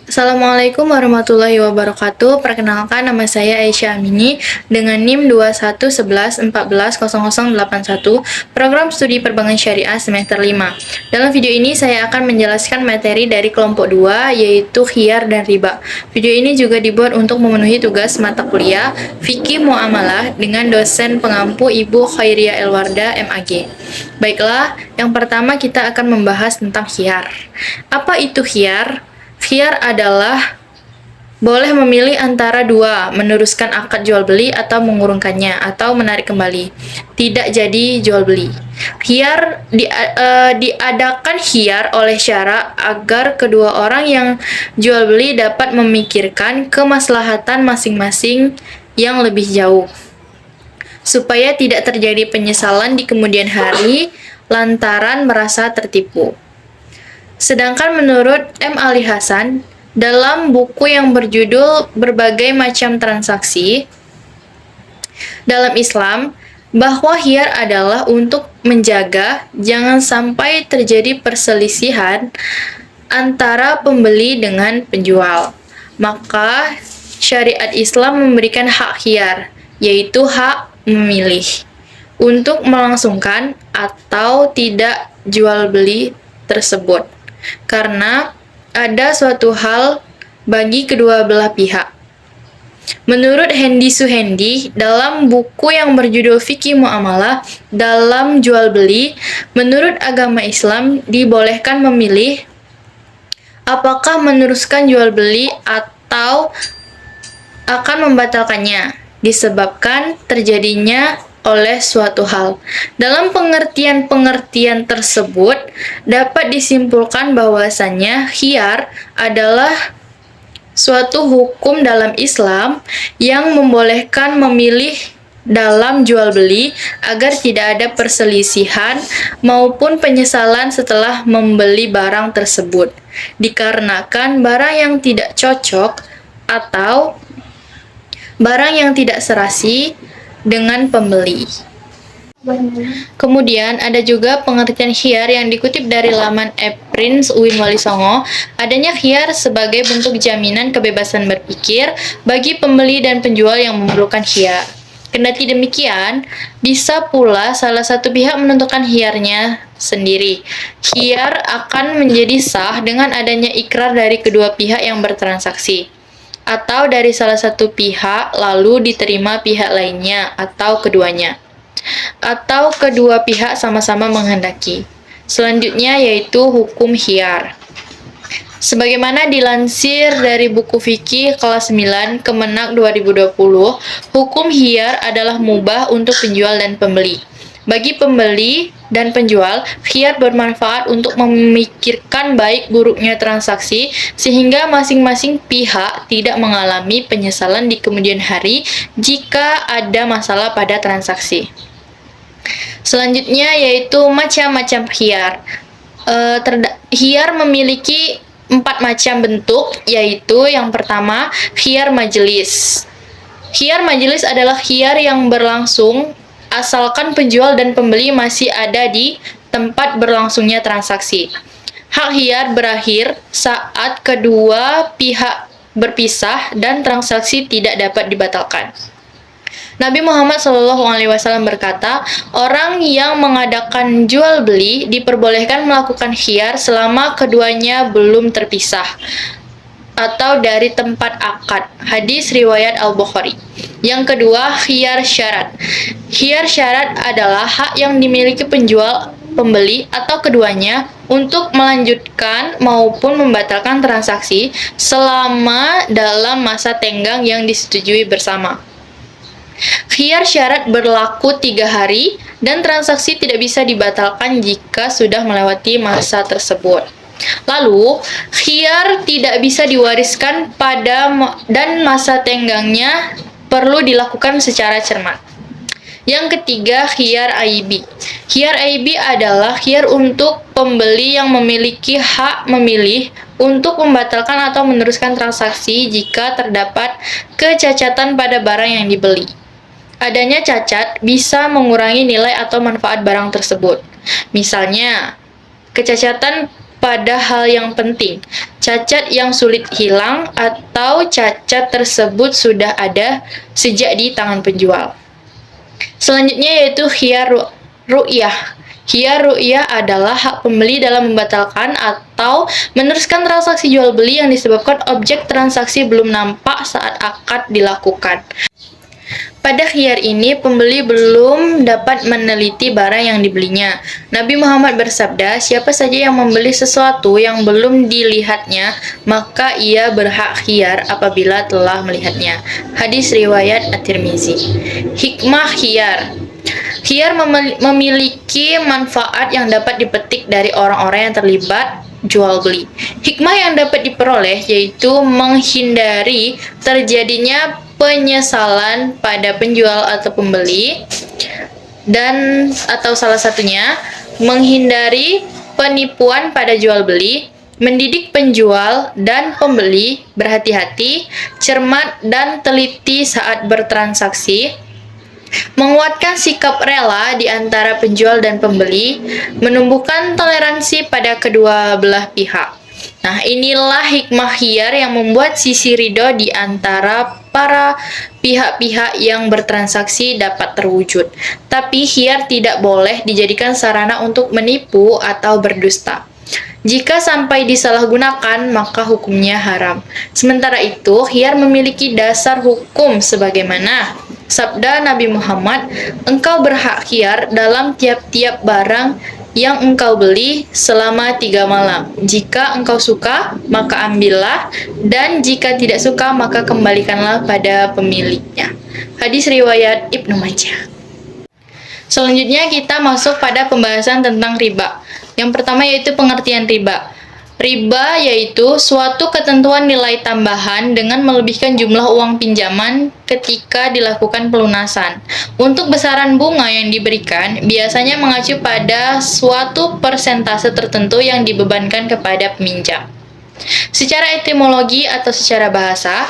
Assalamualaikum warahmatullahi wabarakatuh. Perkenalkan, nama saya Aisyah Amini dengan NIM 2111140081, Program Studi Perbankan Syariah semester 5. Dalam video ini saya akan menjelaskan materi dari kelompok 2 yaitu khiyar dan riba. Video ini juga dibuat untuk memenuhi tugas mata kuliah Fikih Muamalah dengan dosen pengampu Ibu Khairia Elwarda MAG. Baiklah, yang pertama kita akan membahas tentang khiyar. Apa itu khiyar? Khiyar adalah boleh memilih antara dua, meneruskan akad jual beli atau mengurungkannya atau menarik kembali. Tidak jadi jual beli. Diadakan khiyar oleh syara agar kedua orang yang jual beli dapat memikirkan kemaslahatan masing-masing yang lebih jauh, supaya tidak terjadi penyesalan di kemudian hari lantaran merasa tertipu. Sedangkan menurut M. Ali Hasan, dalam buku yang berjudul Berbagai Macam Transaksi dalam Islam, bahwa khiyar adalah untuk menjaga jangan sampai terjadi perselisihan antara pembeli dengan penjual. Maka syariat Islam memberikan hak khiyar, yaitu hak memilih, untuk melangsungkan atau tidak jual beli tersebut, karena ada suatu hal bagi kedua belah pihak. Menurut Hendi Suhendi, dalam buku yang berjudul Fikih Muamalah dalam jual beli, menurut agama Islam dibolehkan memilih apakah meneruskan jual beli atau akan membatalkannya, disebabkan terjadinya oleh suatu hal. Dalam pengertian-pengertian tersebut dapat disimpulkan bahwasannya khiyar adalah suatu hukum dalam Islam yang membolehkan memilih dalam jual beli agar tidak ada perselisihan maupun penyesalan setelah membeli barang tersebut, dikarenakan barang yang tidak cocok atau barang yang tidak serasi dengan pembeli. Kemudian ada juga pengertian khiyar yang dikutip dari laman Prince UIN Wali Songo. Adanya khiyar sebagai bentuk jaminan kebebasan berpikir bagi pembeli dan penjual yang memerlukan khiyar. Kendati demikian, bisa pula salah satu pihak menentukan khiyarnya sendiri. Khiyar akan menjadi sah dengan adanya ikrar dari kedua pihak yang bertransaksi, atau dari salah satu pihak lalu diterima pihak lainnya atau keduanya, atau kedua pihak sama-sama menghendaki. Selanjutnya yaitu hukum khiyar. Sebagaimana dilansir dari buku fikih kelas 9 Kemenak 2020, hukum khiyar adalah mubah untuk penjual dan pembeli. Bagi pembeli dan penjual, khiyar bermanfaat untuk memikirkan baik buruknya transaksi sehingga masing-masing pihak tidak mengalami penyesalan di kemudian hari jika ada masalah pada transaksi. Selanjutnya yaitu macam-macam khiyar. Khiyar memiliki 4 macam bentuk, yaitu yang pertama, khiyar majelis. Khiyar majelis adalah khiyar yang berlangsung asalkan penjual dan pembeli masih ada di tempat berlangsungnya transaksi. Hak khiyar berakhir saat kedua pihak berpisah dan transaksi tidak dapat dibatalkan. Nabi Muhammad SAW berkata, orang yang mengadakan jual beli diperbolehkan melakukan khiyar selama keduanya belum terpisah atau dari tempat akad. Hadis riwayat Al-Bukhari. Yang kedua, khiyar syarat. Khiyar syarat adalah hak yang dimiliki penjual, pembeli, atau keduanya untuk melanjutkan maupun membatalkan transaksi selama dalam masa tenggang yang disetujui bersama. Khiyar syarat berlaku 3 hari dan transaksi tidak bisa dibatalkan jika sudah melewati masa tersebut. Lalu, khiyar tidak bisa diwariskan dan masa tenggangnya perlu dilakukan secara cermat. Yang ketiga, khiyar aibi. Khiyar aibi adalah khiyar untuk pembeli yang memiliki hak memilih untuk membatalkan atau meneruskan transaksi jika terdapat kecacatan pada barang yang dibeli. Adanya cacat bisa mengurangi nilai atau manfaat barang tersebut. Misalnya, kecacatan pada hal yang penting, cacat yang sulit hilang, atau cacat tersebut sudah ada sejak di tangan penjual. Selanjutnya yaitu khiyar ru'yah. Khiyar ru'yah adalah hak pembeli dalam membatalkan atau meneruskan transaksi jual beli yang disebabkan objek transaksi belum nampak saat akad dilakukan. Pada khiyar ini, pembeli belum dapat meneliti barang yang dibelinya. Nabi Muhammad bersabda, siapa saja yang membeli sesuatu yang belum dilihatnya, maka ia berhak khiyar apabila telah melihatnya. Hadis riwayat At-Tirmizi. Hikmah khiyar. Khiyar memiliki manfaat yang dapat dipetik dari orang-orang yang terlibat jual beli. Hikmah yang dapat diperoleh yaitu menghindari terjadinya penyesalan pada penjual atau pembeli, dan atau salah satunya menghindari penipuan pada jual beli, mendidik penjual dan pembeli berhati-hati, cermat dan teliti saat bertransaksi, menguatkan sikap rela di antara penjual dan pembeli, menumbuhkan toleransi pada kedua belah pihak. Nah, inilah hikmah khiyar yang membuat sisi ridho di antara para pihak-pihak yang bertransaksi dapat terwujud. Tapi khiyar tidak boleh dijadikan sarana untuk menipu atau berdusta. Jika sampai disalahgunakan, maka hukumnya haram. Sementara itu, khiyar memiliki dasar hukum sebagaimana sabda Nabi Muhammad, engkau berhak khiyar dalam tiap-tiap barang yang engkau beli selama 3 malam. Jika engkau suka, maka ambillah, dan jika tidak suka, maka kembalikanlah pada pemiliknya. Hadis riwayat Ibnu Majah. Selanjutnya kita masuk pada pembahasan tentang riba. Yang pertama yaitu pengertian riba. Riba yaitu suatu ketentuan nilai tambahan dengan melebihkan jumlah uang pinjaman ketika dilakukan pelunasan. Untuk besaran bunga yang diberikan biasanya mengacu pada suatu persentase tertentu yang dibebankan kepada peminjam. Secara etimologi atau secara bahasa,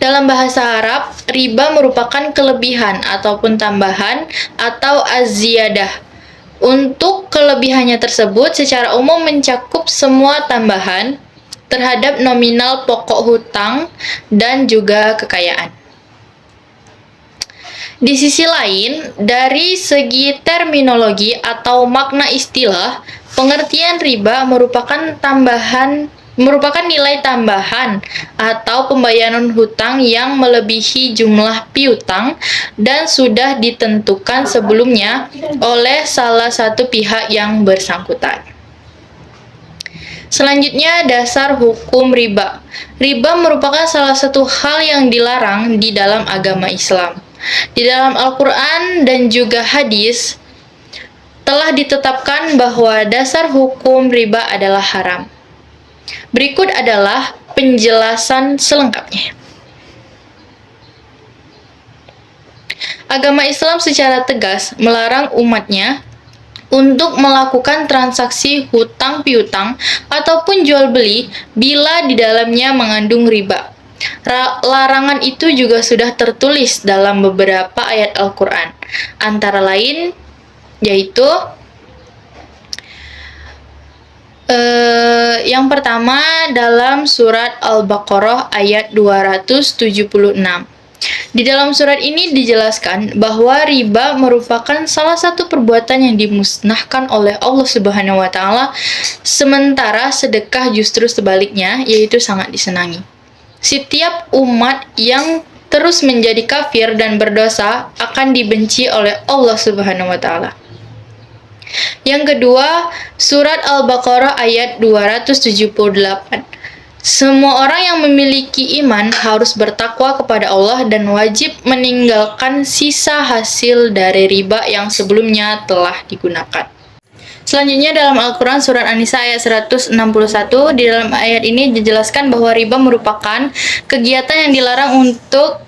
dalam bahasa Arab, riba merupakan kelebihan ataupun tambahan atau az-ziyadah. Untuk kelebihannya tersebut secara umum mencakup semua tambahan terhadap nominal pokok hutang dan juga kekayaan. Di sisi lain, dari segi terminologi atau makna istilah, pengertian riba merupakan nilai tambahan atau pembayaran hutang yang melebihi jumlah piutang dan sudah ditentukan sebelumnya oleh salah satu pihak yang bersangkutan. Selanjutnya, dasar hukum riba. Riba merupakan salah satu hal yang dilarang di dalam agama Islam. Di dalam Al-Quran dan juga hadis telah ditetapkan bahwa dasar hukum riba adalah haram. Berikut adalah penjelasan selengkapnya. Agama Islam secara tegas melarang umatnya untuk melakukan transaksi hutang piutang ataupun jual beli bila di dalamnya mengandung riba. Larangan itu juga sudah tertulis dalam beberapa ayat Al-Quran, antara lain yaitu yang pertama dalam surat Al-Baqarah ayat 276. Di dalam surat ini dijelaskan bahwa riba merupakan salah satu perbuatan yang dimusnahkan oleh Allah Subhanahu wa taala, sementara sedekah justru sebaliknya, yaitu sangat disenangi. Setiap umat yang terus menjadi kafir dan berdosa akan dibenci oleh Allah Subhanahu wa taala. Yang kedua, surat Al-Baqarah ayat 278. Semua orang yang memiliki iman harus bertakwa kepada Allah dan wajib meninggalkan sisa hasil dari riba yang sebelumnya telah digunakan. Selanjutnya dalam Al-Quran surat An-Nisa ayat 161, di dalam ayat ini dijelaskan bahwa riba merupakan kegiatan yang dilarang untuk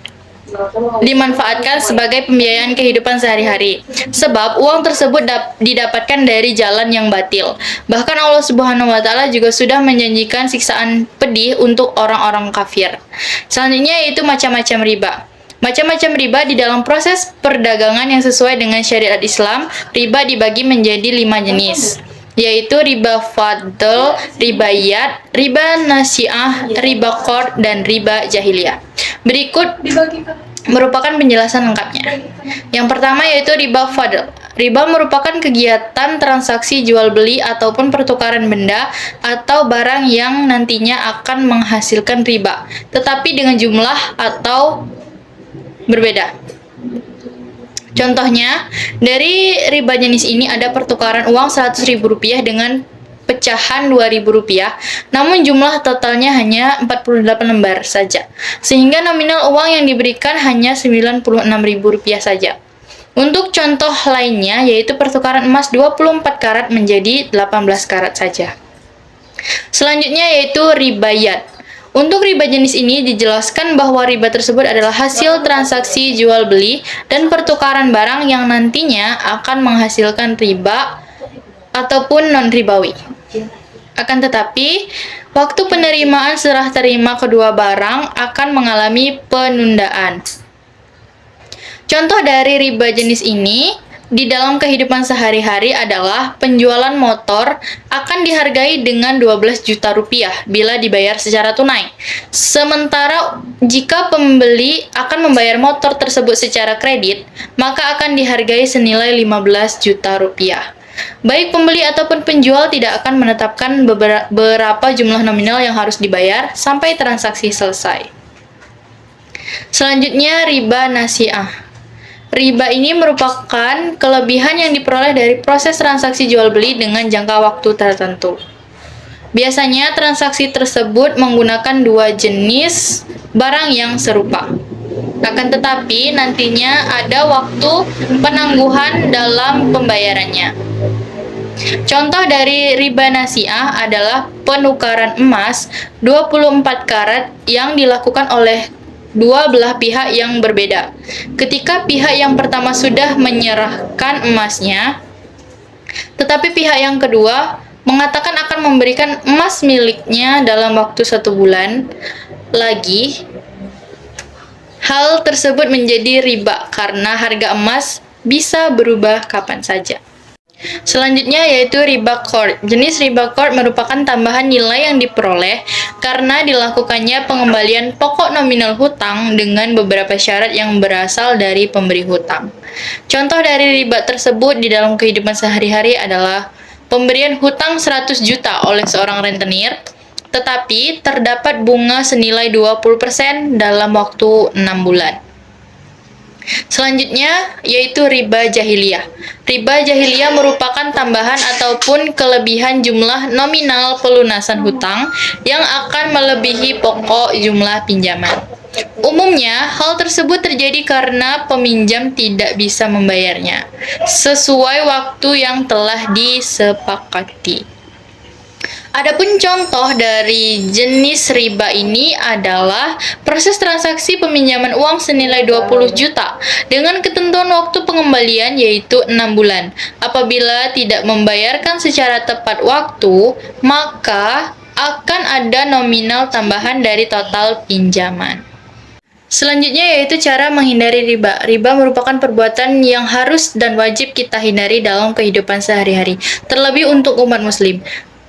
dimanfaatkan sebagai pembiayaan kehidupan sehari-hari, sebab uang tersebut didapatkan dari jalan yang batil. Bahkan Allah Subhanahu wa taala juga sudah menjanjikan siksaan pedih untuk orang-orang kafir. Selanjutnya yaitu macam-macam riba. Macam-macam riba di dalam proses perdagangan yang sesuai dengan syariat Islam, riba dibagi menjadi 5 jenis. yaitu riba fadl, riba yad, riba nasi'ah, riba qard, dan riba jahiliyah. Berikut merupakan penjelasan lengkapnya. Yang pertama yaitu riba fadl. Riba merupakan kegiatan transaksi jual beli ataupun pertukaran benda atau barang yang nantinya akan menghasilkan riba, tetapi dengan jumlah atau berbeda. Contohnya, dari riba jenis ini ada pertukaran uang Rp100.000 dengan pecahan Rp2.000, namun jumlah totalnya hanya 48 lembar saja, sehingga nominal uang yang diberikan hanya Rp96.000 saja. Untuk contoh lainnya, yaitu pertukaran emas 24 karat menjadi 18 karat saja. Selanjutnya yaitu riba yad. Untuk riba jenis ini dijelaskan bahwa riba tersebut adalah hasil transaksi jual beli dan pertukaran barang yang nantinya akan menghasilkan riba ataupun non-ribawi. Akan tetapi, waktu penerimaan serah terima kedua barang akan mengalami penundaan. Contoh dari riba jenis ini di dalam kehidupan sehari-hari adalah penjualan motor akan dihargai dengan Rp12 juta bila dibayar secara tunai. Sementara jika pembeli akan membayar motor tersebut secara kredit, maka akan dihargai senilai Rp15 juta. Baik pembeli ataupun penjual tidak akan menetapkan berapa jumlah nominal yang harus dibayar sampai transaksi selesai. Selanjutnya riba nasi'ah. Riba ini merupakan kelebihan yang diperoleh dari proses transaksi jual beli dengan jangka waktu tertentu. Biasanya transaksi tersebut menggunakan dua jenis barang yang serupa. Akan tetapi nantinya ada waktu penangguhan dalam pembayarannya. Contoh dari riba nasi'ah adalah penukaran emas 24 karat yang dilakukan oleh dua belah pihak yang berbeda. Ketika pihak yang pertama sudah menyerahkan emasnya, tetapi pihak yang kedua mengatakan akan memberikan emas miliknya dalam waktu 1 bulan lagi, hal tersebut menjadi riba karena harga emas bisa berubah kapan saja. Selanjutnya yaitu riba qard. Jenis riba qard merupakan tambahan nilai yang diperoleh karena dilakukannya pengembalian pokok nominal hutang dengan beberapa syarat yang berasal dari pemberi hutang. Contoh dari riba tersebut di dalam kehidupan sehari-hari adalah pemberian hutang 100 juta oleh seorang rentenir, tetapi terdapat bunga senilai 20% dalam waktu 6 bulan. Selanjutnya yaitu riba jahiliyah. Riba jahiliyah merupakan tambahan ataupun kelebihan jumlah nominal pelunasan hutang yang akan melebihi pokok jumlah pinjaman. Umumnya, hal tersebut terjadi karena peminjam tidak bisa membayarnya sesuai waktu yang telah disepakati. Adapun contoh dari jenis riba ini adalah proses transaksi peminjaman uang senilai 20 juta dengan ketentuan waktu pengembalian yaitu 6 bulan. Apabila tidak membayarkan secara tepat waktu, maka akan ada nominal tambahan dari total pinjaman. Selanjutnya yaitu cara menghindari riba. Riba merupakan perbuatan yang harus dan wajib kita hindari dalam kehidupan sehari-hari, terlebih untuk umat muslim.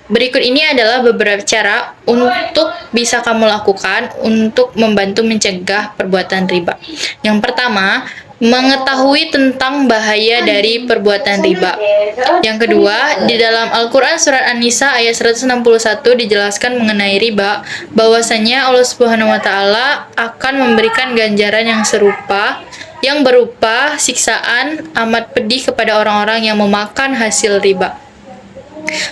Berikut ini adalah beberapa cara untuk bisa kamu lakukan untuk membantu mencegah perbuatan riba. Yang pertama, mengetahui tentang bahaya dari perbuatan riba. Yang kedua, di dalam Al-Quran Surat An-Nisa ayat 161 dijelaskan mengenai riba, bahwasanya Allah Subhanahu wa Ta'ala akan memberikan ganjaran yang serupa, yang berupa siksaan amat pedih kepada orang-orang yang memakan hasil riba.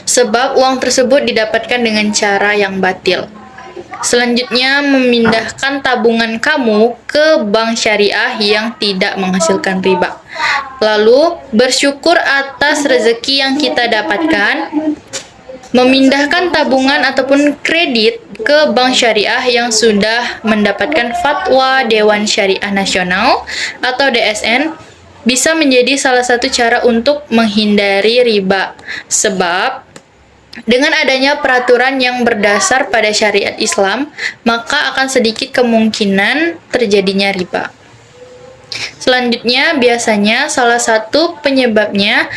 Sebab uang tersebut didapatkan dengan cara yang batil. Selanjutnya, memindahkan tabungan kamu ke bank syariah yang tidak menghasilkan riba. Lalu, bersyukur atas rezeki yang kita dapatkan. Memindahkan tabungan ataupun kredit ke bank syariah yang sudah mendapatkan fatwa Dewan Syariah Nasional atau DSN bisa menjadi salah satu cara untuk menghindari riba. Sebab dengan adanya peraturan yang berdasar pada syariat Islam, maka akan sedikit kemungkinan terjadinya riba. Selanjutnya, biasanya salah satu penyebabnya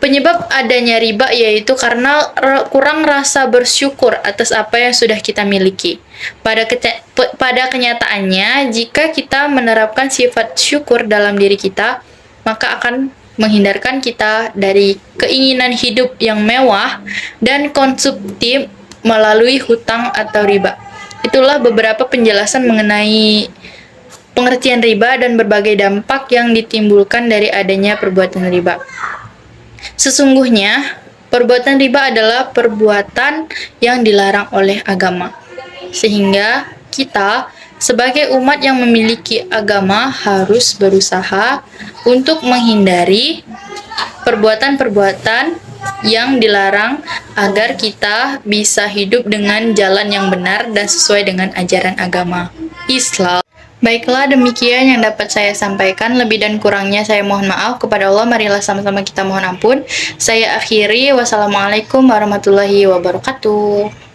Penyebab adanya riba yaitu karena kurang rasa bersyukur atas apa yang sudah kita miliki. Pada kenyataannya, jika kita menerapkan sifat syukur dalam diri kita, maka akan menghindarkan kita dari keinginan hidup yang mewah dan konsumtif melalui hutang atau riba. Itulah beberapa penjelasan mengenai pengertian riba dan berbagai dampak yang ditimbulkan dari adanya perbuatan riba. Sesungguhnya, perbuatan riba adalah perbuatan yang dilarang oleh agama. Sehingga kita sebagai umat yang memiliki agama harus berusaha untuk menghindari perbuatan-perbuatan yang dilarang agar kita bisa hidup dengan jalan yang benar dan sesuai dengan ajaran agama Islam. Baiklah, demikian yang dapat saya sampaikan. Lebih dan kurangnya saya mohon maaf kepada Allah. Marilah sama-sama kita mohon ampun. Saya akhiri. Wassalamualaikum warahmatullahi wabarakatuh.